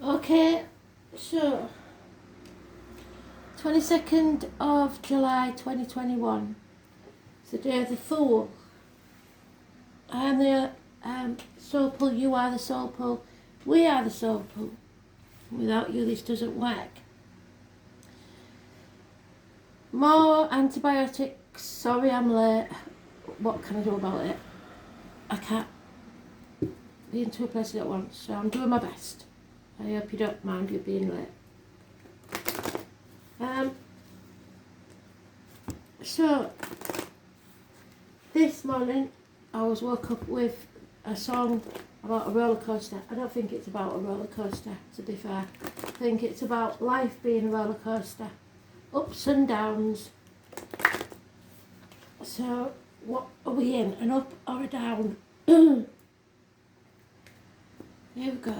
Okay, so 22nd of July 2021. It's the day of the Fool. I am the soul pull, you are the soul pull, we are the soul pull. Without you, this doesn't work. More antibiotics. Sorry, I'm late. What can I do about it? I can't be in two places at once, so I'm doing my best. I hope you don't mind you being late. So, this morning I was woke up with a song about a roller coaster. I don't think it's about a roller coaster, to be fair. I think it's about life being a roller coaster, ups and downs. So, what are we in? An up or a down? Here we go.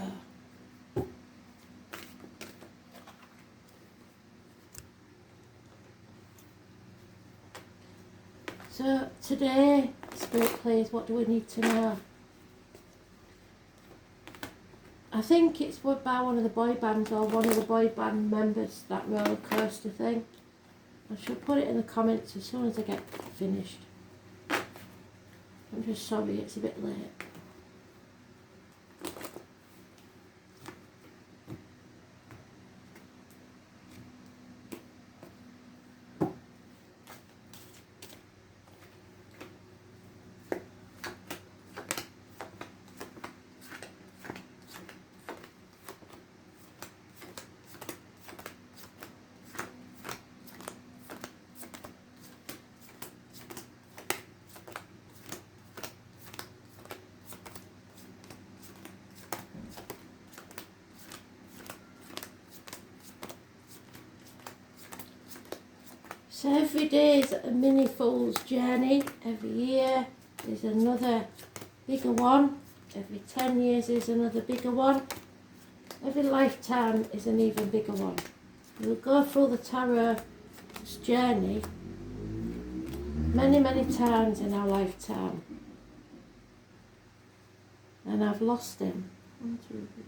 So today, Spirit plays What Do We Need to Know? I think it's by one of the boy bands or one of the boy band members, that roller coaster thing. I shall put it in the comments as soon as I get finished. I'm just sorry it's a bit late. So every day is a mini fool's journey. Every year is another bigger one. Every 10 years is another bigger one. Every lifetime is an even bigger one. We'll go through the tarot's journey many, many times in our lifetime. And I've lost him. 1, 2, 3.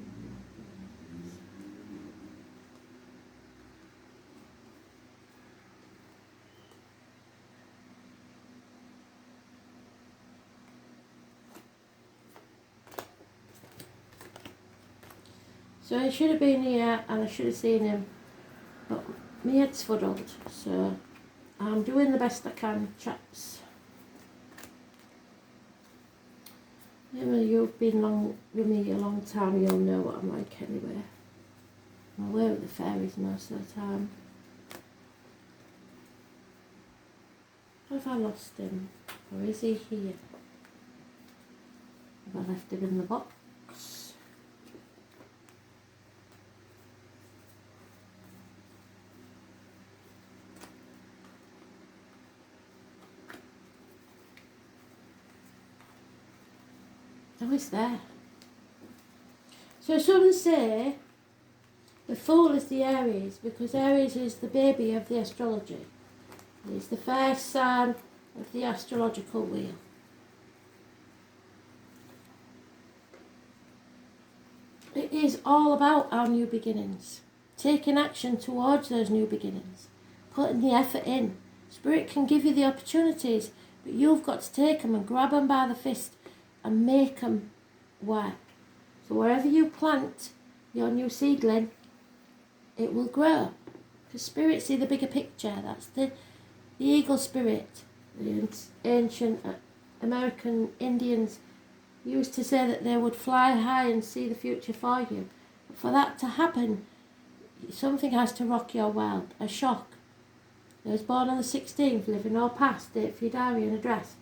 So he should have been here and I should have seen him, but my head's fuddled, so I'm doing the best I can, chaps. You've been with me a long time, you'll know what I'm like anyway. I'm away with the fairies most of the time. Have I lost him? Or is he here? Have I left him in the box? Oh, he's there. So some say the Fool is the Aries because Aries is the baby of the astrology. It's the first sign of the astrological wheel. It is all about our new beginnings, taking action towards those new beginnings, putting the effort in. Spirit can give you the opportunities, but you've got to take them and grab them by the fist and make them work. So wherever you plant your new seedling, it will grow. Because Spirit see the bigger picture. That's the eagle spirit. The ancient American Indians used to say that they would fly high and see the future for you. But for that to happen, something has to rock your world, a shock. I was born on the 16th, living or past, date for your diary and address.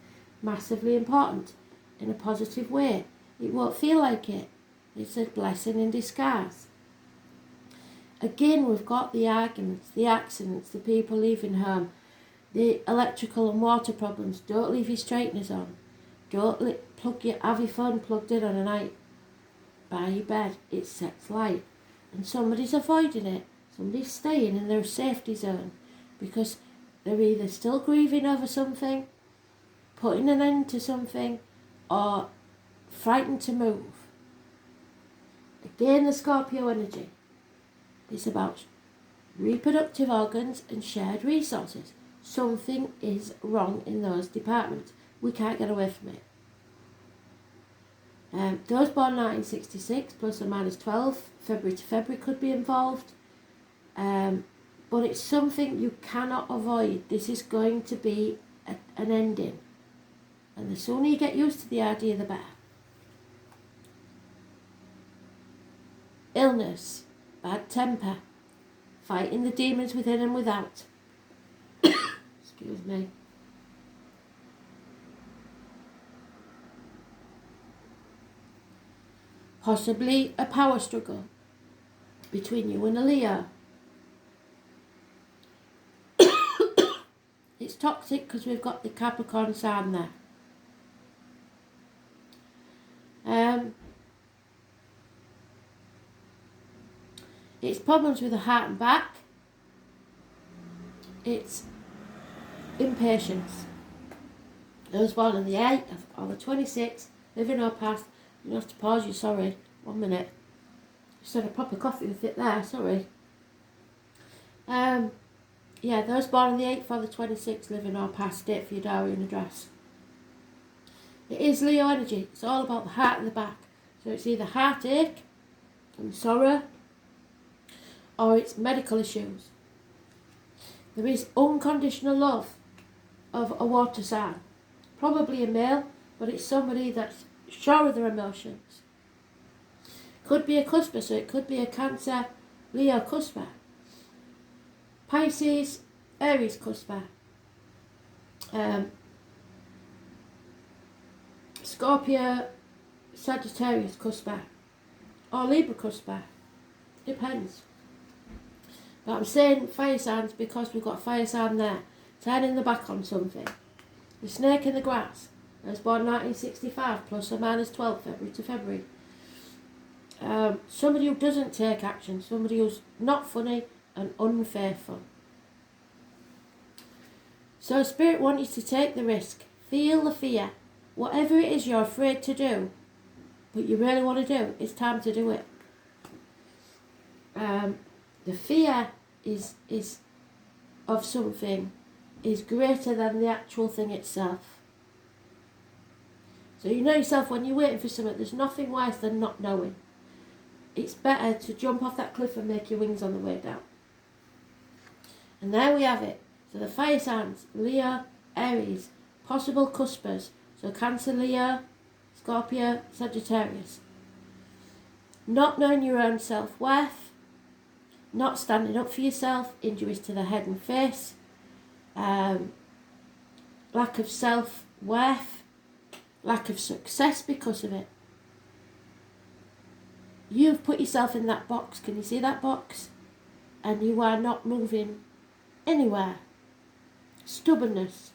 Massively important, in a positive way. It won't feel like it. It's a blessing in disguise. Again, we've got the arguments, the accidents, the people leaving home, the electrical and water problems. Don't leave your straighteners on. Don't have your phone plugged in on a night by your bed. It sets light. And somebody's avoiding it. Somebody's staying in their safety zone because they're either still grieving over something, putting an end to something, or frightened to move. Again, the Scorpio energy. It's about reproductive organs and shared resources. Something is wrong in those departments. We can't get away from it. Those born 1966, plus or minus 12, February to February could be involved. But it's something you cannot avoid. This is going to be an ending. And the sooner you get used to the idea, the better. Illness, bad temper, fighting the demons within and without. Excuse me. Possibly a power struggle between you and a Leo. It's toxic because we've got the Capricorn sign there. It's problems with the heart and back. It's impatience. Those born on the 8th or the 26th, living or past. You have to pause you, sorry. 1 minute. Just had a proper coffee with it there, sorry. Yeah, those born on the 8th or the 26th, living or past, date for your diary and address. It is Leo energy. It's all about the heart and the back. So it's either heartache and sorrow, or it's medical issues. There is unconditional love of a water sign. Probably a male, but it's somebody that's sure of their emotions. Could be a cusper, so it could be a Cancer, Leo cusper. Pisces, Aries cusper. Scorpio, Sagittarius cusper. Or Libra cusper. Depends. But I'm saying fire signs because we've got a fire sign there. Turning the back on something. The snake in the grass. I was born 1965, plus or minus 12, February to February. Somebody who doesn't take action. Somebody who's not funny and unfaithful. So Spirit wants you to take the risk. Feel the fear. Whatever it is you're afraid to do, but you really want to do, it's time to do it. The fear is of something is greater than the actual thing itself. So you know yourself when you're waiting for something, there's nothing worse than not knowing. It's better to jump off that cliff and make your wings on the way down. And there we have it. So the fire signs, Leo, Aries, possible cuspers. So Cancer, Leo, Scorpio, Sagittarius. Not knowing your own self-worth, not standing up for yourself, injuries to the head and face, lack of self-worth, lack of success because of it. You've put yourself in that box. Can you see that box? And you are not moving anywhere. Stubbornness.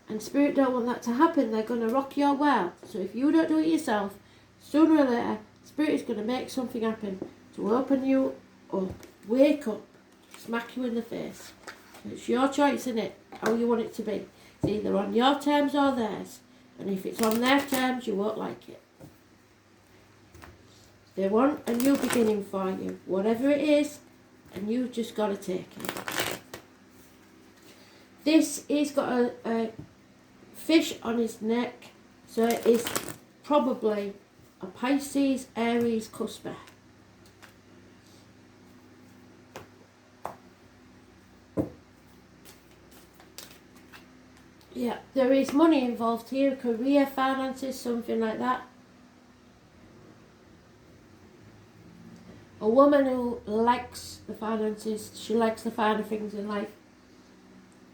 And Spirit don't want that to happen. They're going to rock your world. So if you don't do it yourself, sooner or later, Spirit is going to make something happen to open you up, wake up, smack you in the face. So it's your choice, isn't it? How you want it to be. It's either on your terms or theirs. And if it's on their terms, you won't like it. They want a new beginning for you. Whatever it is, and you've just got to take it. This, he's got a fish on his neck. So it is probably a Pisces, Aries, cusper. Yeah, there is money involved here, career, finances, something like that. A woman who likes the finances, she likes the finer things in life.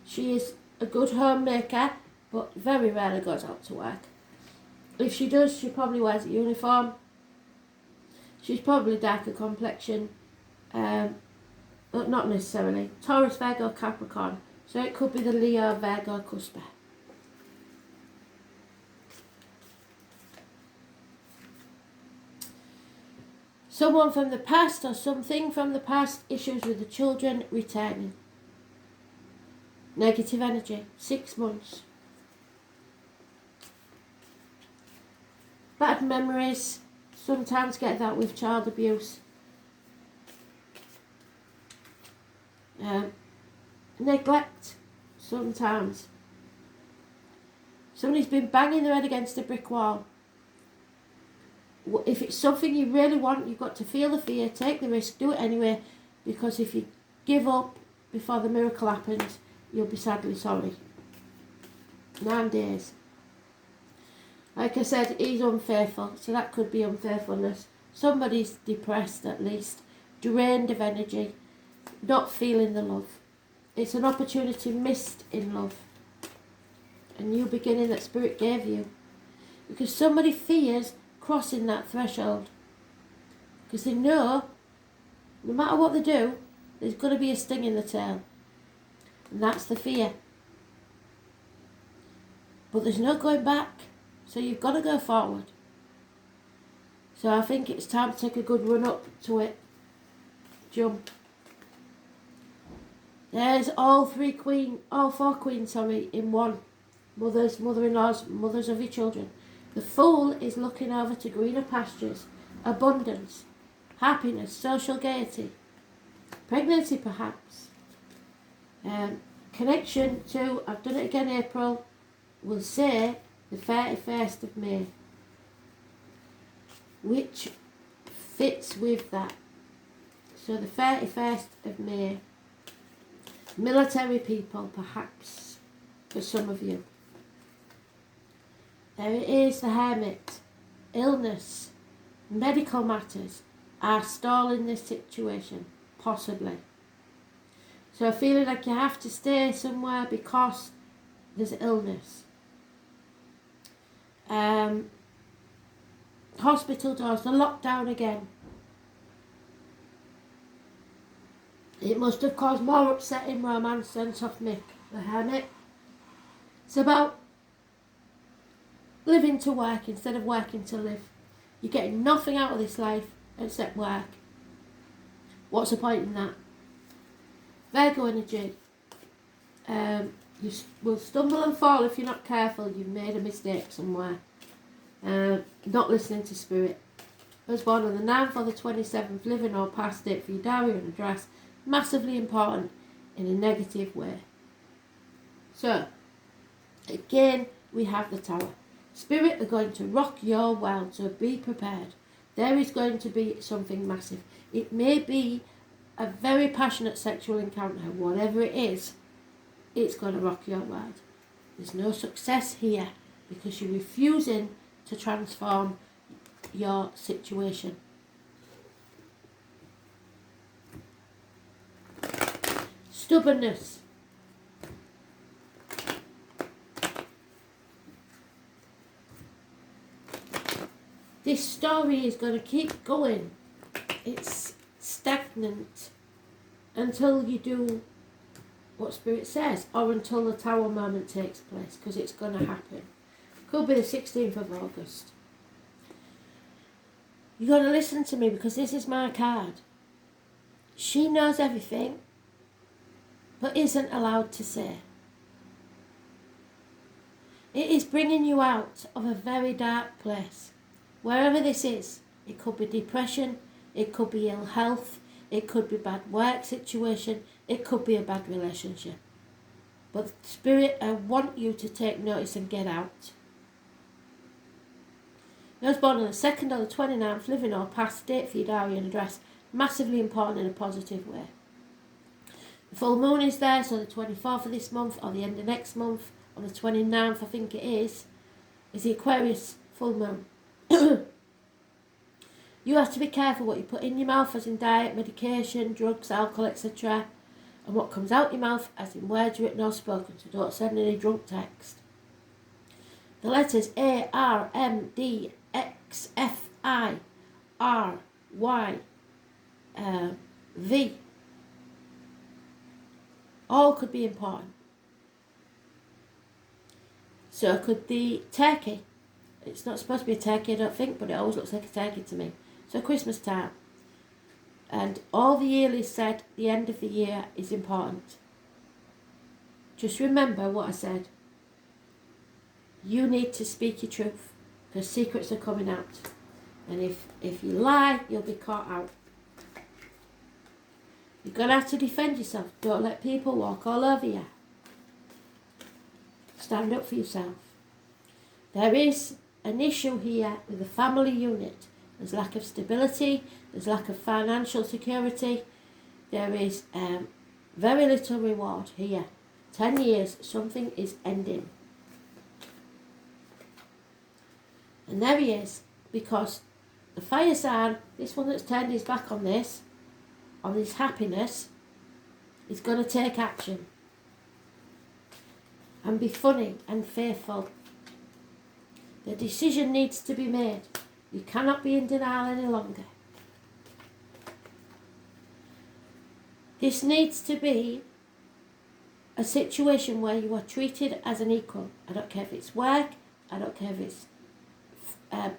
She is a good homemaker, but very rarely goes out to work. If she does, she probably wears a uniform. She's probably darker complexion, but not necessarily. Taurus, Virgo, Capricorn. So it could be the Leo, Virgo, cusper. Someone from the past or something from the past, issues with the children, returning. Negative energy, 6 months. Bad memories, sometimes get that with child abuse. Neglect, sometimes. Somebody's been banging their head against a brick wall. If it's something you really want, you've got to feel the fear, take the risk, do it anyway, because if you give up before the miracle happens, you'll be sadly sorry. 9 days. Like I said, he's unfaithful, so that could be unfaithfulness. Somebody's depressed at least, drained of energy, not feeling the love. It's an opportunity missed in love. A new beginning that Spirit gave you. Because somebody fears crossing that threshold. Because they know, no matter what they do, there's going to be a sting in the tail. And that's the fear. But there's no going back. So you've got to go forward. So I think it's time to take a good run up to it. Jump. There's all four queens, in one. Mothers, mother-in-laws, mothers of your children. The Fool is looking over to greener pastures, abundance, happiness, social gaiety, pregnancy perhaps. Connection to, I've done it again April, will say the 31st of May, which fits with that. So the 31st of May, military people perhaps, for some of you. There it is, the Hermit. Illness, medical matters are stalling this situation, possibly. So feeling like you have to stay somewhere because there's illness. Hospital doors, the lockdown again. It must have caused more upsetting romance than Soft Mick, the Hermit. It's about living to work instead of working to live. You're getting nothing out of this life except work. What's the point in that? Virgo energy. You will stumble and fall if you're not careful. You've made a mistake somewhere. Not listening to Spirit. I was born on the 9th or the 27th, living or past date for your diary and address. Massively important in a negative way. So, again, we have the Tower. Spirit are going to rock your world, so be prepared. There is going to be something massive. It may be a very passionate sexual encounter, whatever it is, it's going to rock your world. There's no success here because you're refusing to transform your situation. Stubbornness. This story is going to keep going. It's stagnant until you do what Spirit says, or until the Tower moment takes place, because it's going to happen. Could be the 16th of August. You're going to listen to me because this is my card. She knows everything, but isn't allowed to say. It is bringing you out of a very dark place. Wherever this is, it could be depression, it could be ill health, it could be bad work situation, it could be a bad relationship. But Spirit, I want you to take notice and get out. I was born on the 2nd or the 29th, living or past date for your diary and address. Massively important in a positive way. The full moon is there, so the 24th of this month or the end of next month, on the 29th I think it is the Aquarius full moon. You have to be careful what you put in your mouth, as in diet, medication, drugs, alcohol, etc. And what comes out your mouth, as in words written or spoken, so don't send any drunk text. The letters A, R, M, D, X, F, I, R, Y, V. All could be important. So could the turkey. It's not supposed to be a turkey, I don't think, but it always looks like a turkey to me. So Christmas time. And all the yearly said the end of the year is important. Just remember what I said. You need to speak your truth, because secrets are coming out. And if you lie, you'll be caught out. You're going to have to defend yourself. Don't let people walk all over you. Stand up for yourself. There is an issue here with the family unit. There's lack of stability. There's lack of financial security. There is very little reward here. 10 years, something is ending. And there he is, because the fire sign, this one that's turned his back on this, on his happiness, is going to take action. And be funny and faithful. The decision needs to be made. You cannot be in denial any longer. This needs to be a situation where you are treated as an equal. I don't care if it's work, I don't care if it's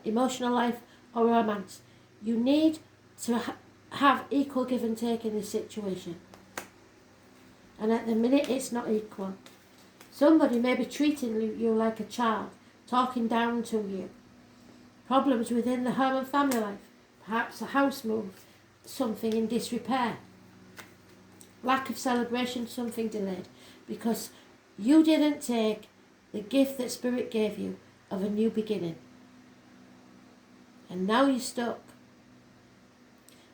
emotional life or romance. You need to have equal give and take in this situation. And at the minute it's not equal. Somebody may be treating you like a child, talking down to you. Problems within the home and family life. Perhaps a house move, something in disrepair. Lack of celebration, something delayed. Because you didn't take the gift that Spirit gave you of a new beginning. And now you're stuck.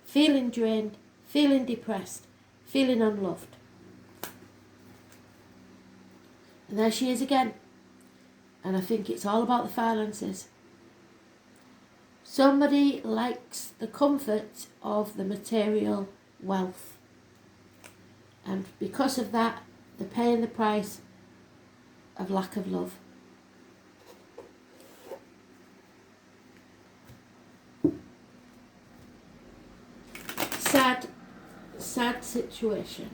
Feeling drained, feeling depressed, feeling unloved. And there she is again. And I think it's all about the finances. Somebody likes the comfort of the material wealth. And because of that, they're paying the price of lack of love. Sad situation.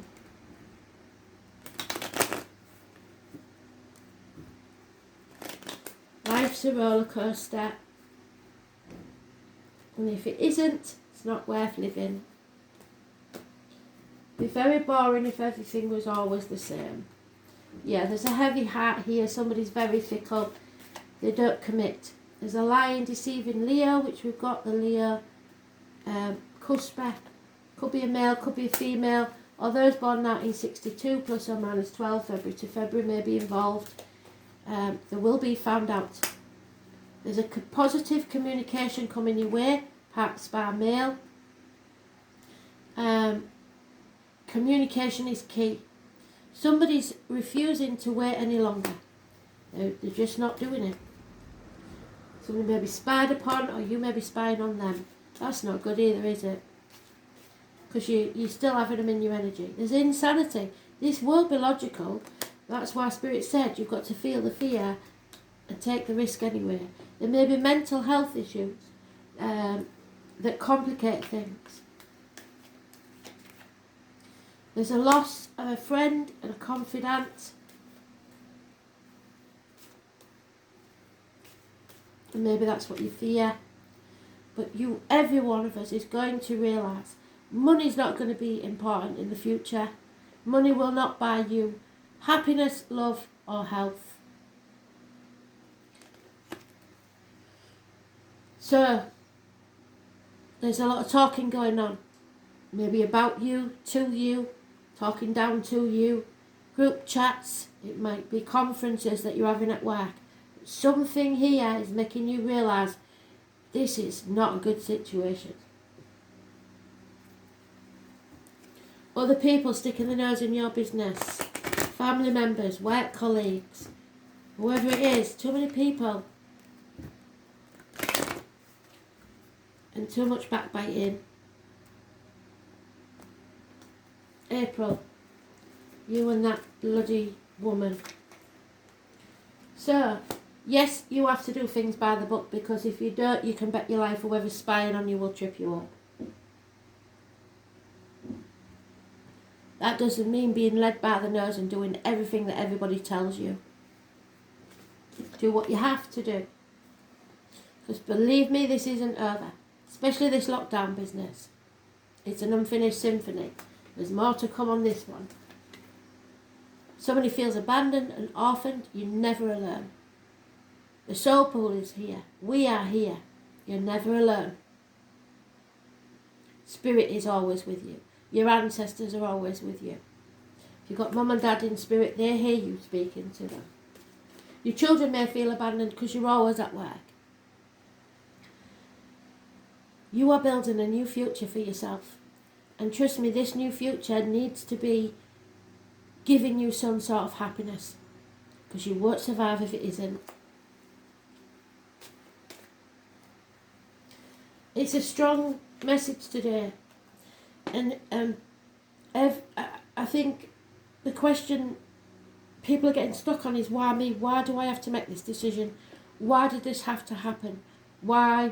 Life's a roller coaster, and if it isn't, it's not worth living. It'd be very boring if everything was always the same. Yeah, there's a heavy heart here. Somebody's very fickle. They don't commit. There's a lying, deceiving Leo, which we've got the Leo cusper. Could be a male, could be a female, or those born 1962 plus or minus 12 February to February may be involved. They will be found out. There's a positive communication coming your way, perhaps by mail. Communication is key. Somebody's refusing to wait any longer. They're just not doing it. Somebody may be spied upon, or you may be spying on them. That's not good either, is it? Because you're still having them in your energy. There's insanity. This won't be logical. That's why Spirit said you've got to feel the fear and take the risk anyway. There may be mental health issues that complicate things. There's a loss of a friend and a confidant. And maybe that's what you fear. But every one of us is going to realise money's not going to be important in the future. Money will not buy you happiness, love or health. So, there's a lot of talking going on. Maybe about you, to you, talking down to you, group chats, it might be conferences that you're having at work. Something here is making you realise this is not a good situation. Other people sticking their nose in your business. Family members, work colleagues, whoever it is, too many people. And too much backbiting. April, you and that bloody woman. So, yes, you have to do things by the book, because if you don't, you can bet your life whoever's spying on you will trip you up. That doesn't mean being led by the nose and doing everything that everybody tells you. Do what you have to do. Because believe me, this isn't over. Especially this lockdown business. It's an unfinished symphony. There's more to come on this one. Somebody feels abandoned and orphaned, you're never alone. The soul pool is here. We are here. You're never alone. Spirit is always with you. Your ancestors are always with you. If you've got mum and dad in spirit, they hear you speaking to them. Your children may feel abandoned because you're always at work. You are building a new future for yourself. And trust me, this new future needs to be giving you some sort of happiness, because you won't survive if it isn't. It's a strong message today. And I think the question people are getting stuck on is, why me? Why do I have to make this decision? Why did this have to happen? Why?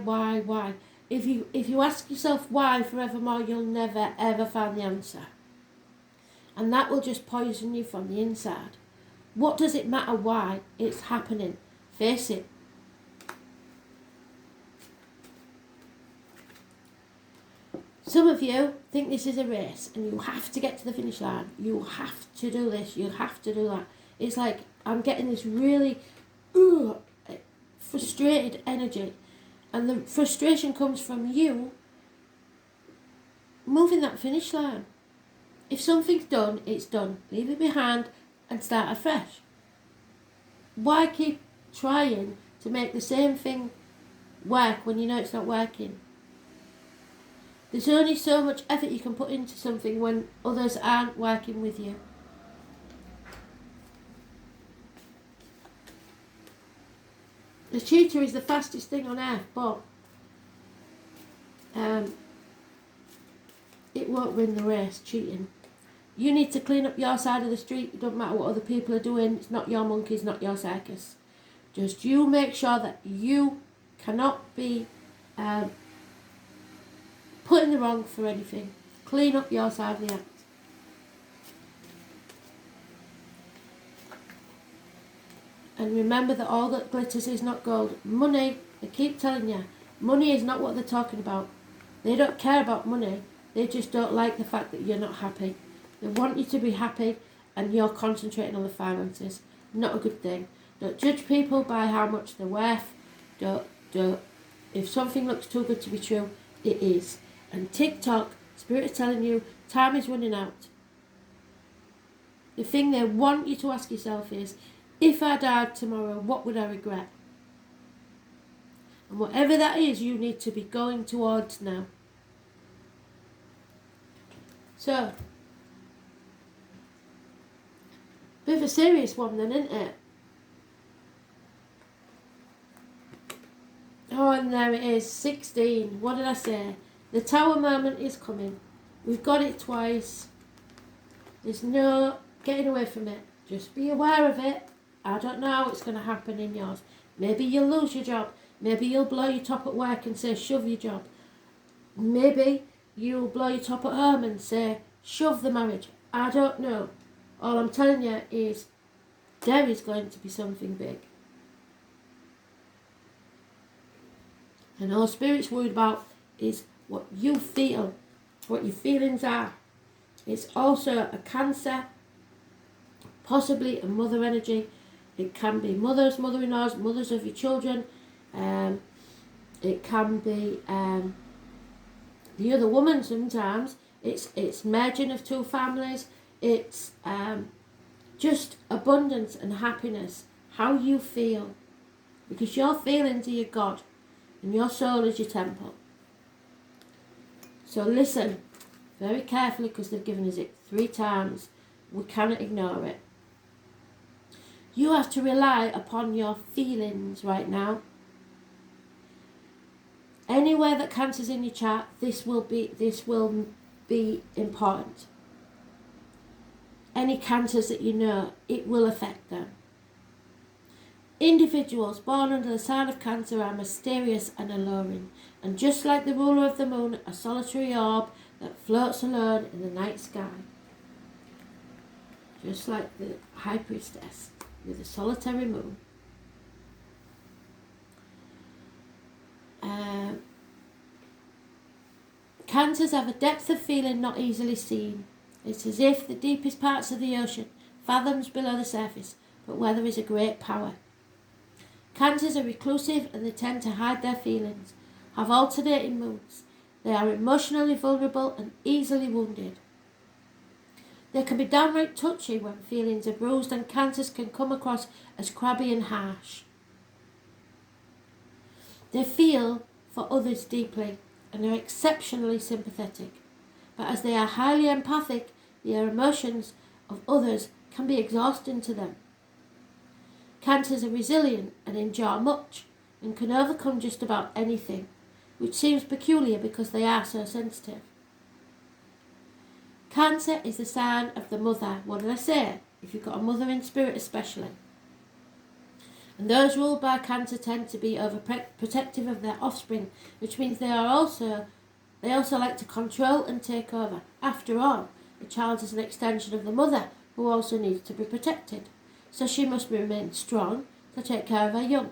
If you ask yourself why forevermore, you'll never ever find the answer. And that will just poison you from the inside. What does it matter why it's happening? Face it. Some of you think this is a race and you have to get to the finish line. You have to do this, you have to do that. It's like I'm getting this really frustrated energy. And the frustration comes from you moving that finish line. If something's done, it's done. Leave it behind and start afresh. Why keep trying to make the same thing work when you know it's not working? There's only so much effort you can put into something when others aren't working with you. The cheetah is the fastest thing on earth, but it won't win the race cheating. You need to clean up your side of the street. It doesn't matter what other people are doing. It's not your monkeys, not your circus. Just you make sure that you cannot be put in the wrong for anything. Clean up your side of the act. And remember that all that glitters is not gold. Money, I keep telling you, money is not what they're talking about. They don't care about money. They just don't like the fact that you're not happy. They want you to be happy and you're concentrating on the finances. Not a good thing. Don't judge people by how much they're worth. Don't. If something looks too good to be true, it is. And TikTok, Spirit is telling you, time is running out. The thing they want you to ask yourself is, if I died tomorrow, what would I regret? And whatever that is, you need to be going towards now. So, bit of a serious one then, isn't it? Oh, and there it is, 16. What did I say? The tower moment is coming. We've got it twice. There's no getting away from it. Just be aware of it. I don't know how it's going to happen in yours. Maybe you'll lose your job. Maybe you'll blow your top at work and say, shove your job. Maybe you'll blow your top at home and say, shove the marriage. I don't know. All I'm telling you is there is going to be something big. And all Spirit's worried about is what you feel, what your feelings are. It's also a Cancer, possibly a mother energy. It can be mothers, mother-in-laws, mothers of your children. It can be the other woman sometimes. It's merging of two families. It's just abundance and happiness. How you feel. Because your feelings are your God. And your soul is your temple. So listen very carefully, because they've given us it 3 times. We cannot ignore it. You have to rely upon your feelings right now. Anywhere that Cancer's in your chart, this will be important. Any Cancers that you know, it will affect them. Individuals born under the sign of Cancer are mysterious and alluring, and just like the ruler of the moon, a solitary orb that floats alone in the night sky. Just like the High Priestess with a solitary moon. Cancers have a depth of feeling not easily seen. It's as if the deepest parts of the ocean, fathoms below the surface, but where there is a great power. Cancers are reclusive and they tend to hide their feelings. have alternating moods. They are emotionally vulnerable and easily wounded. They can be downright touchy when feelings are bruised, and Cancers can come across as crabby and harsh. They feel for others deeply and are exceptionally sympathetic, but as they are highly empathic, the emotions of others can be exhausting to them. Cancers are resilient and endure much and can overcome just about anything, which seems peculiar because they are so sensitive. Cancer is the sign of the mother. What did I say? If you've got a mother in spirit especially. And those ruled by Cancer tend to be overprotective of their offspring, which means they also like to control and take over. After all, the child is an extension of the mother, who also needs to be protected, so she must remain strong to take care of her young.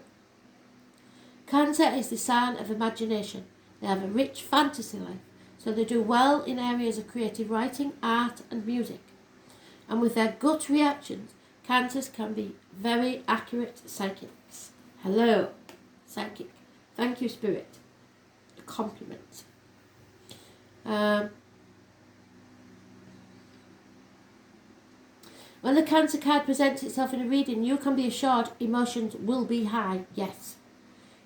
Cancer is the sign of imagination. They have a rich fantasy life, so they do well in areas of creative writing, art and music. And with their gut reactions, Cancers can be very accurate psychics. Hello, psychic. Thank you, Spirit. A compliment. When the Cancer card presents itself in a reading, you can be assured emotions will be high, yes.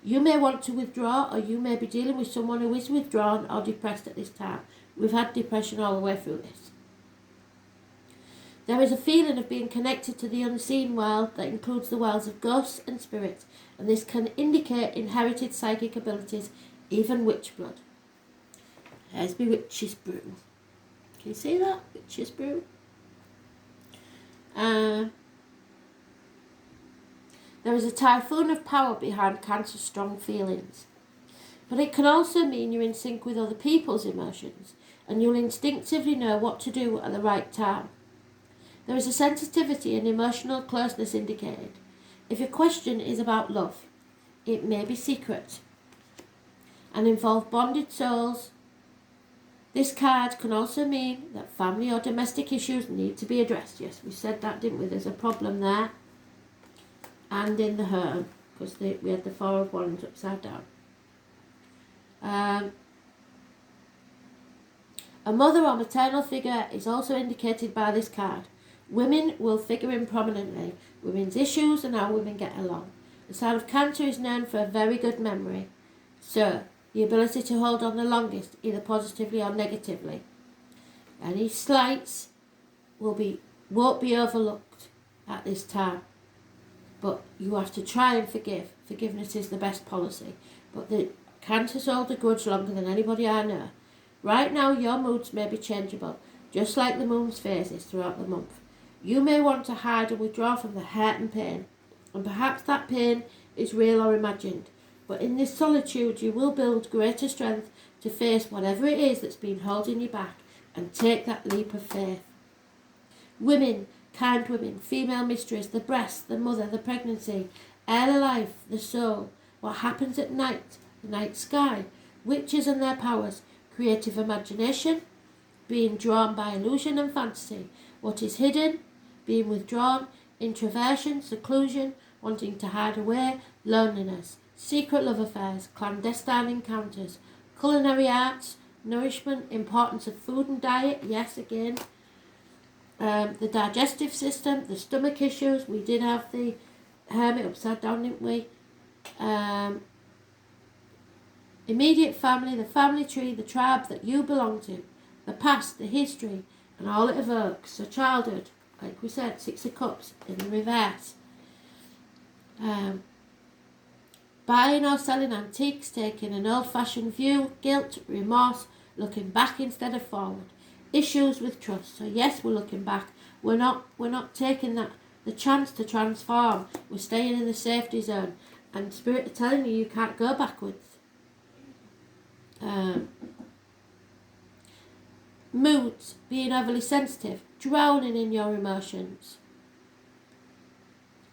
You may want to withdraw, or you may be dealing with someone who is withdrawn or depressed at this time. We've had depression all the way through this. There is a feeling of being connected to the unseen world that includes the worlds of ghosts and spirits, and this can indicate inherited psychic abilities, even witch blood. There's my witch's brew. Can you see that? Witch's brew. There is a typhoon of power behind Cancer's strong feelings. But it can also mean you're in sync with other people's emotions, and you'll instinctively know what to do at the right time. There is a sensitivity and emotional closeness indicated. If your question is about love, it may be secret and involve bonded souls. This card can also mean that family or domestic issues need to be addressed. Yes, we said that, didn't we? There's a problem there. And in the home, because we had the Four of Wands upside down. A mother or maternal figure is also indicated by this card. Women will figure in prominently. Women's issues and how women get along. The sign of Cancer is known for a very good memory. So, the ability to hold on the longest, either positively or negatively. Any slights won't be overlooked at this time. But you have to try and forgive. Forgiveness is the best policy. But the Cancers hold a grudge longer than anybody I know. Right now, your moods may be changeable, just like the moon's phases throughout the month. You may want to hide or withdraw from the hurt and pain, and perhaps that pain is real or imagined. But in this solitude, you will build greater strength to face whatever it is that's been holding you back and take that leap of faith. Women, kind women, female mysteries, the breast, the mother, the pregnancy, early life, the soul, what happens at night, the night sky, witches and their powers, creative imagination, being drawn by illusion and fantasy, what is hidden, being withdrawn, introversion, seclusion, wanting to hide away, loneliness, secret love affairs, clandestine encounters, culinary arts, nourishment, importance of food and diet, yes again, the digestive system, the stomach issues. We did have the Hermit upside down, didn't we? Immediate family, the family tree, the tribe that you belong to, the past, the history, and all it evokes. So childhood, like we said, Six of Cups in the reverse. Buying or selling antiques, taking an old-fashioned view, guilt, remorse, looking back instead of forward. Issues with trust. So yes, we're looking back. We're not taking the chance to transform. We're staying in the safety zone. And Spirit are telling you can't go backwards. Moods, being overly sensitive, drowning in your emotions.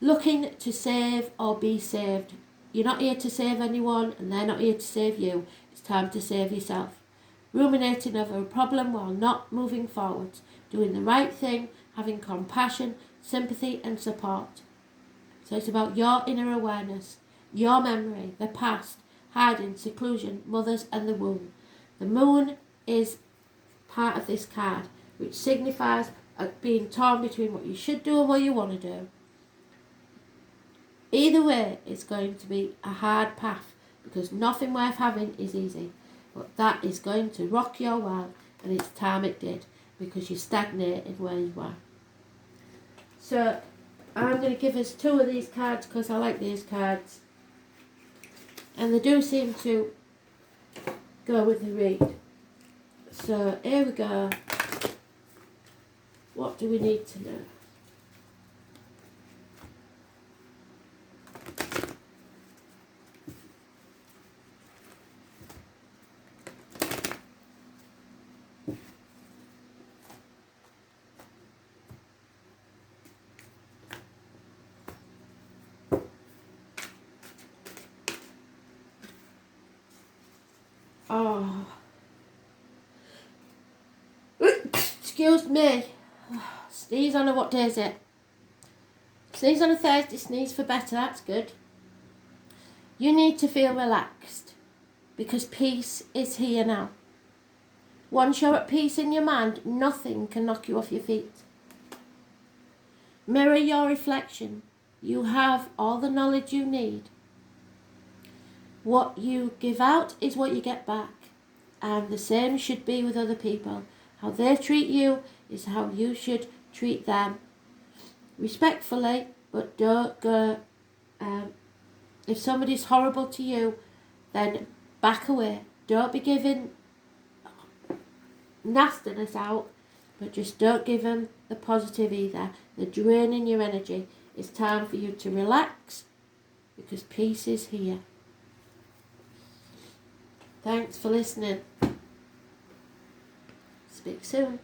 Looking to save or be saved. You're not here to save anyone and they're not here to save you. It's time to save yourself. Ruminating over a problem while not moving forwards. Doing the right thing, having compassion, sympathy and support. So it's about your inner awareness, your memory, the past, hiding, seclusion, mothers and the womb. The moon is part of this card, which signifies being torn between what you should do and what you want to do. Either way, it's going to be a hard path, because nothing worth having is easy. But that is going to rock your world, and it's time it did, because you're stagnating where you are. So I'm going to give us 2 of these cards because I like these cards. And they do seem to go with the read. So here we go. What do we need to know? Oh. Excuse me. Sneeze on what day is it? Sneeze on a Thursday, sneeze for better, that's good. You need to feel relaxed, because peace is here now. Once you're at peace in your mind, nothing can knock you off your feet. Mirror your reflection. You have all the knowledge you need. What you give out is what you get back. And the same should be with other people. How they treat you is how you should treat them. Respectfully, but don't go... if somebody's horrible to you, then back away. Don't be giving nastiness out, but just don't give them the positive either. They're draining your energy. It's time for you to relax, because peace is here. Thanks for listening. Speak soon.